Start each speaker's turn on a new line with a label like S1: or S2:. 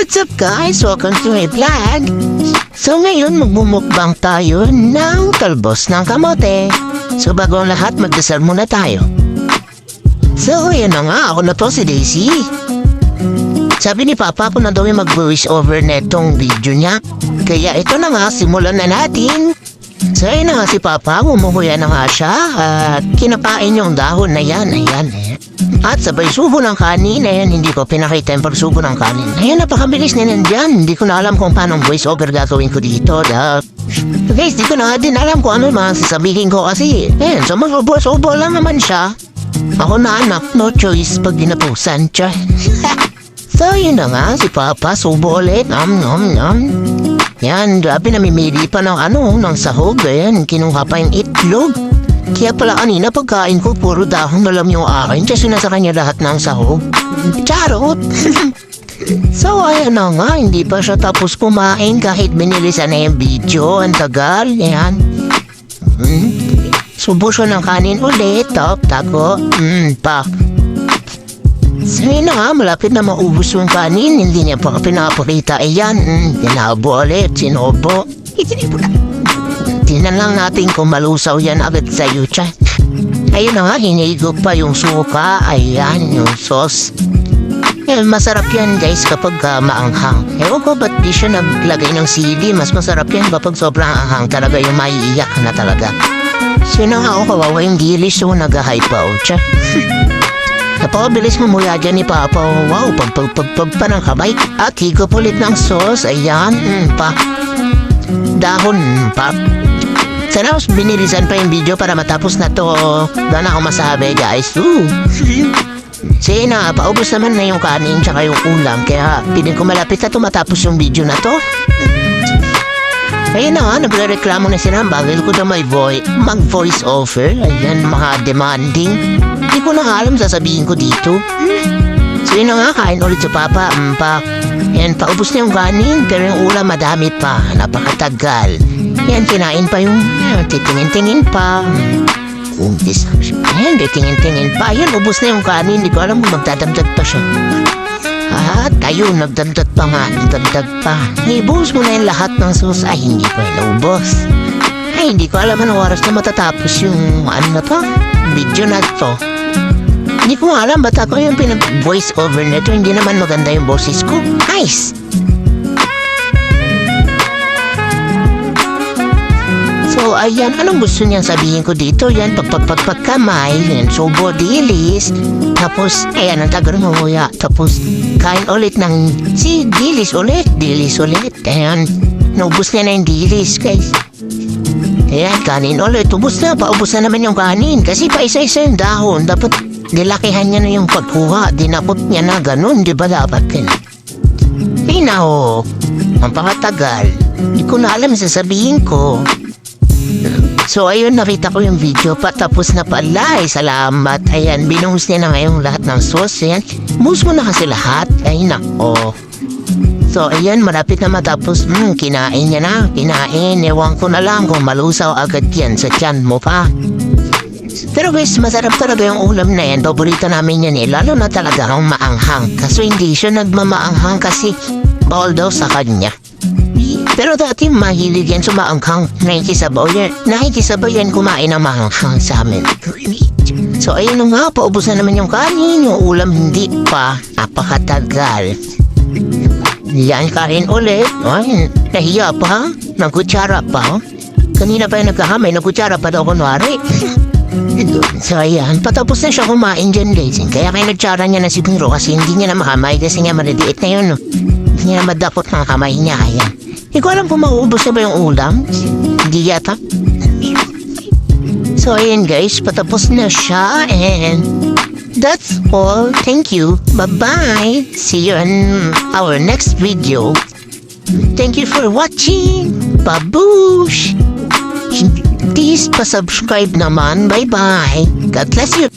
S1: What's up guys? Welcome to my vlog. So ngayon magmumukbang tayo ng talbos ng kamote. So bago ang lahat magdasal muna tayo. So ayan na nga, ako na to si Daisy. Sabi ni Papa ko na daw yung mag-voice over netong video niya. Kaya ito na nga, simulan na natin. So ayun na nga si Papa, umuhuya na nga siya at kinapain yung dahon na yan, ayan eh. At sabay subo ng kanin, ayan, hindi ko pinakita yung pagsubo ng kanin. Ayan, napakabilis na nandyan. Hindi ko na alam kung paano voice over gagawin ko dito. Guys, di ko na din alam kung ano yung mga sasabihin ko kasi. Ayan, so mag-voice over lang naman siya. Ako na anak, no choice pag dinapusan siya. So yun na nga, si Papa subo ulit. Yan, grabe namimili pa ng ng sahog. Ayan, kinuha pa yung itlog. Kaya pala kanina pagkain ko, puro dahon na lang yung akin kasi nasa kanya lahat ng sahog. Charot! So ayan na nga, hindi pa siya tapos kumain kahit binilisan na yung video. Ang tagal, yan. Subo siya ng kanin ulit, tako. Pa. So yun na nga, malapit na maubos yung kanin, hindi niya pa pinapakita. Ayan, tinabo ulit, sinobo. Tingnan lang natin kung malusaw yan agad sa yucha. Ayun na nga, hinigop pa yung suka. Ayan, yung sauce. Masarap yan guys kapag maanghang. Ewan ko ba't di siya naglagay ng sili. Mas masarap yan kapag sobrang anghang. Talaga yung maiiyak na talaga. Sino nga ako kawawa yung dilis so nag-hype pa. Napakabilis mamuya dyan ni Papa. Wow, pagpagpagpag pa ng kamay. At higop ulit ng sauce. Ayan, pa. Dahon, pa. Sana binilisan pa yung video para matapos na to. Doon ako masabi guys. Sige na, paubos naman na yung kanin tsaka yung ulam. Kaya piling ko malapit na to matapos yung video na to. Ayun na nga, nagre-reklamo na sila. Bagay ko na may mag-voice over. Ayan, mga demanding. Hindi ko na alam sasabihin ko dito. So yun na nga, kain ulit sa Papa. Yan, paubos na yung kanin. Pero yung ulam madami pa. Napakatagal. Yan, kinain pa yung titingin-tingin pa. Yan, titingin-tingin pa. Yan, ubos na yung kanin. Hindi ko alam kung magdadamdag pa siya. At ayun, nagdamdag pa nga. Nagdamdag pa. Ibuhos mo na yung lahat ng sauce. Ay, hindi pa yung ubos. Ay, hindi ko alam anong oras na matatapos yung na to. Video na to. Hindi ko alam ba't ako yung pinag-voice over nito. Hindi naman maganda yung boses ko. Nice! So, ayan, anong gusto niyang sabihin ko dito? Yan, pagkamay, yan, subo, dilis. Tapos, ayan, ang tagal mamuya. Tapos, kain ulit ng dilis ulit. Ayan, naubos niya na yung dilis, guys. Ayan, kanin ulit. Ubos na, paubos na naman yung kanin. Kasi pa isa-isa yung dahon. Dapat, nilakihan niya na yung pagkuha. Dinapot niya na ganun, di ba dapat yan? Pinaho, ang pakatagal. Hindi ko na alam sasabihin ko. So ayun, nakita ko yung video pa, tapos na pala. Salamat. Ayan, binuhos niya na ngayong lahat ng sauce. Ayan, buhos mo na kasi lahat. Ay nako. So ayan, malapit na matapos. Kinain niya na. Kinain. Ewan ko na lang kung malusaw agad yan sa tiyan mo pa. Pero guys, masarap talaga yung ulam na yan. Paborito namin yan eh. Lalo na talaga ang maanghang. Kaso hindi siya nagmamaanghang kasi bawal daw sa kanya. Pero dati mahilig yan sumaanghang. Nakikisabaw yan kumain ng maanghang sa amin. So ayun na nga, paubos na naman yung kanin. Yung ulam hindi pa. Napakatagal. Yan, kain ulit. Ay, nahiya pa. Nagkutsara pa. Kanina pa yung nagkahamay. Nagkutsara pa daw kunwari. So ayan, patapos na siya kumain dyan guys. Kaya kayo nagtsara niya na siguro kasi hindi niya na makamay kasi nga maliliit na yun. Hindi niya na madakot ng kamay niya. Ayan. Hindi ko alam kung mauubos na ba yung ulam. Hindi yata. So ayan guys, patapos na siya and that's all. Thank you. Bye-bye. See you in our next video. Thank you for watching. Babush! Please pa-subscribe naman. Bye-bye. God bless you.